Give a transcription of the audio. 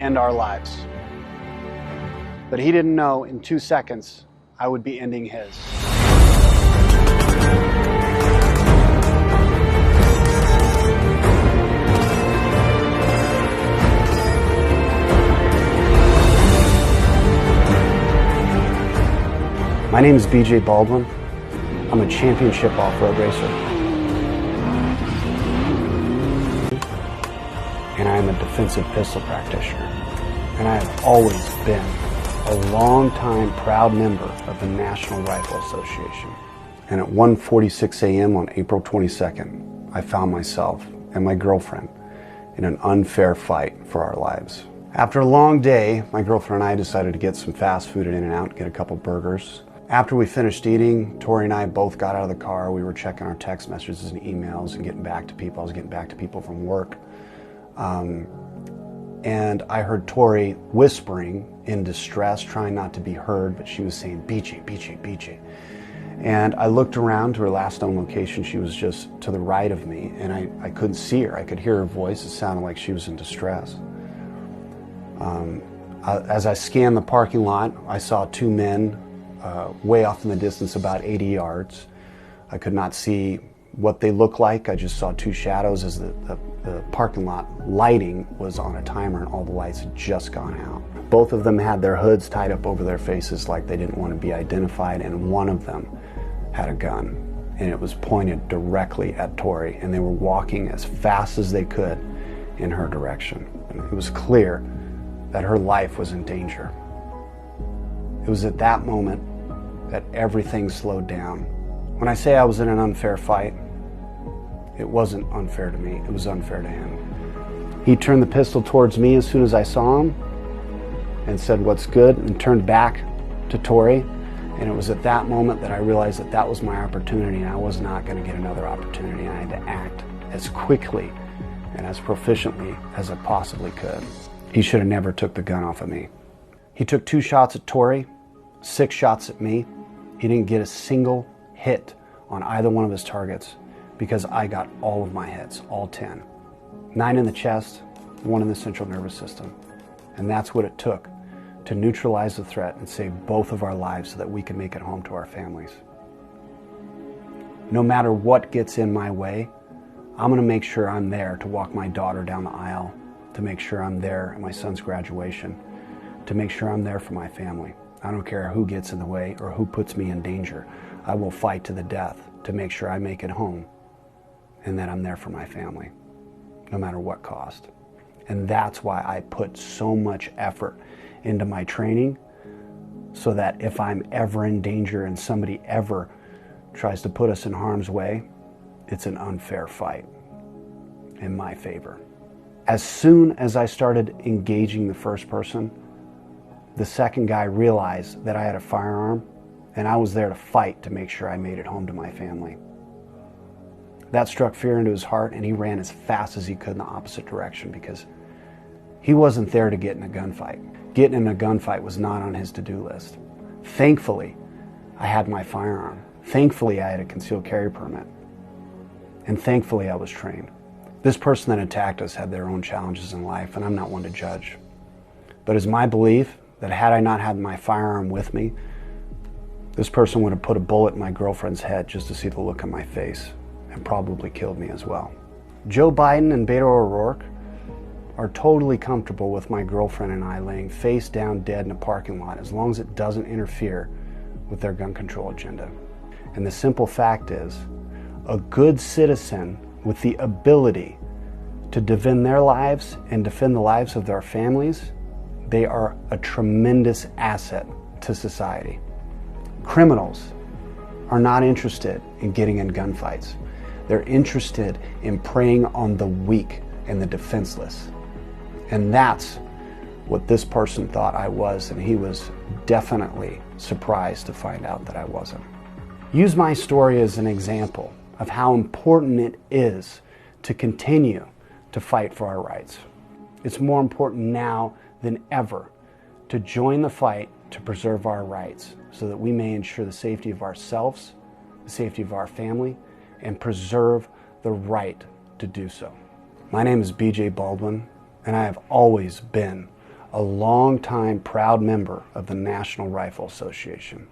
end our lives. But he didn't know in 2 seconds I would be ending his. My name is BJ Baldwin. I'm a championship off-road racer. And I am a defensive pistol practitioner. And I have always been a long-time proud member of the National Rifle Association. And at 1:46 a.m. on April 22nd, I found myself and my girlfriend in an unfair fight for our lives. After a long day, my girlfriend and I decided to get some fast food at In-N-Out, get a couple burgers. After we finished eating, Tori and I both got out of the car. We were checking our text messages and emails and getting back to people. I was getting back to people from work. And I heard Tori whispering in distress, trying not to be heard, but she was saying, BJ, BJ, BJ. And I looked around to her last known location. She was just to the right of me, and I couldn't see her. I could hear her voice. It sounded like she was in distress. As I scanned the parking lot, I saw two men way off in the distance, about 80 yards. I could not see what they looked like. I just saw two shadows as the parking lot lighting was on a timer and all the lights had just gone out. Both of them had their hoods tied up over their faces like they didn't want to be identified, and one of them had a gun, and it was pointed directly at Tori, and they were walking as fast as they could in her direction. And it was clear that her life was in danger. It was at that moment that everything slowed down. When I say I was in an unfair fight, it wasn't unfair to me, it was unfair to him. He turned the pistol towards me as soon as I saw him and said, "What's good?" and turned back to Tori. And it was at that moment that I realized that that was my opportunity, and I was not going to get another opportunity. I had to act as quickly and as proficiently as I possibly could. He should have never took the gun off of me. He took 2 shots at Tori, 6 shots at me. He didn't get a single hit on either one of his targets because I got all of my hits, all 10. 9 in the chest, 1 in the central nervous system. And that's what it took to neutralize the threat and save both of our lives so that we could make it home to our families. No matter what gets in my way, I'm going to make sure I'm there to walk my daughter down the aisle, to make sure I'm there at my son's graduation, to make sure I'm there for my family. I don't care who gets in the way or who puts me in danger. I will fight to the death to make sure I make it home and that I'm there for my family, no matter what cost. And that's why I put so much effort into my training, so that if I'm ever in danger and somebody ever tries to put us in harm's way, it's an unfair fight in my favor. As soon as I started engaging the first person, the second guy realized that I had a firearm and I was there to fight to make sure I made it home to my family. That struck fear into his heart, and he ran as fast as he could in the opposite direction because he wasn't there to get in a gunfight. Getting in a gunfight was not on his to-do list. Thankfully, I had my firearm. Thankfully, I had a concealed carry permit. And thankfully, I was trained. This person that attacked us had their own challenges in life, and I'm not one to judge. But it's my belief that had I not had my firearm with me, this person would have put a bullet in my girlfriend's head just to see the look on my face and probably killed me as well. Joe Biden and Beto O'Rourke are totally comfortable with my girlfriend and I laying face down dead in a parking lot as long as it doesn't interfere with their gun control agenda. And the simple fact is, a good citizen with the ability to defend their lives and defend the lives of their families, they are a tremendous asset to society. Criminals are not interested in getting in gunfights. They're interested in preying on the weak and the defenseless. And that's what this person thought I was, and he was definitely surprised to find out that I wasn't. Use my story as an example of how important it is to continue to fight for our rights. It's more important now than ever to join the fight to preserve our rights so that we may ensure the safety of ourselves, the safety of our family, and preserve the right to do so. My name is BJ Baldwin, and I have always been a longtime proud member of the National Rifle Association.